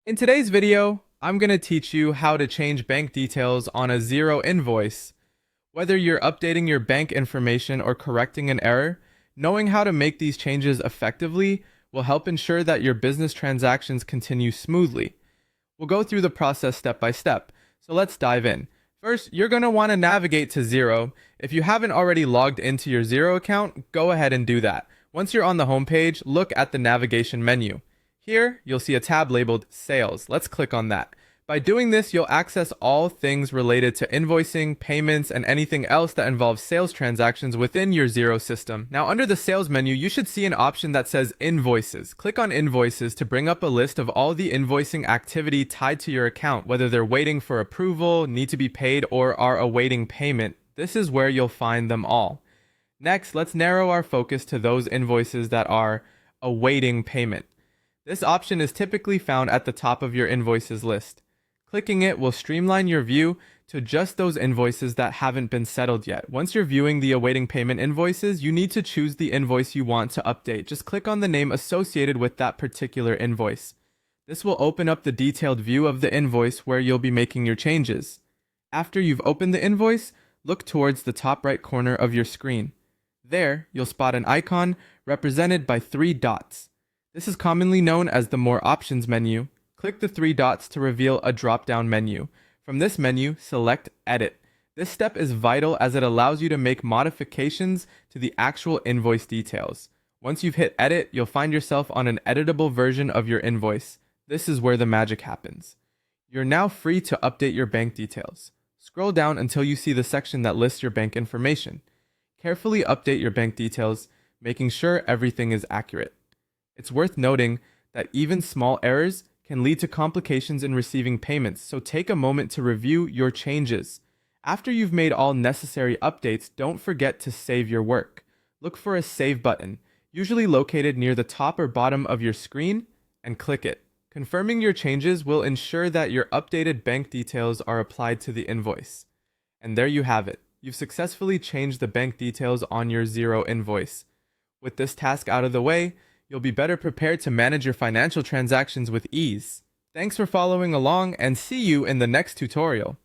In today's video, I'm going to teach you how to change bank details on a Xero invoice. Whether you're updating your bank information or correcting an error, knowing how to make these changes effectively will help ensure that your business transactions continue smoothly. We'll go through the process step by step, so let's dive in. First, you're going to want to navigate to Xero. If you haven't already logged into your Xero account, go ahead and do that. Once you're on the home page, look at the navigation menu. Here, you'll see a tab labeled Sales. Let's click on that. By doing this, you'll access all things related to invoicing, payments, and anything else that involves sales transactions within your Xero system. Now, under the Sales menu, you should see an option that says Invoices. Click on Invoices to bring up a list of all the invoicing activity tied to your account, whether they're waiting for approval, need to be paid, or are awaiting payment. This is where you'll find them all. Next, let's narrow our focus to those invoices that are awaiting payment. This option is typically found at the top of your invoices list. Clicking it will streamline your view to just those invoices that haven't been settled yet. Once you're viewing the awaiting payment invoices, you need to choose the invoice you want to update. Just click on the name associated with that particular invoice. This will open up the detailed view of the invoice where you'll be making your changes. After you've opened the invoice, look towards the top right corner of your screen. There, you'll spot an icon represented by 3 dots. This is commonly known as the More Options menu. Click the 3 dots to reveal a drop-down menu. From this menu, select Edit. This step is vital as it allows you to make modifications to the actual invoice details. Once you've hit Edit, you'll find yourself on an editable version of your invoice. This is where the magic happens. You're now free to update your bank details. Scroll down until you see the section that lists your bank information. Carefully update your bank details, making sure everything is accurate. It's worth noting that even small errors can lead to complications in receiving payments, so take a moment to review your changes. After you've made all necessary updates, don't forget to save your work. Look for a Save button, usually located near the top or bottom of your screen, and click it. Confirming your changes will ensure that your updated bank details are applied to the invoice. And there you have it. You've successfully changed the bank details on your Xero invoice. With this task out of the way, you'll be better prepared to manage your financial transactions with ease. Thanks for following along and see you in the next tutorial.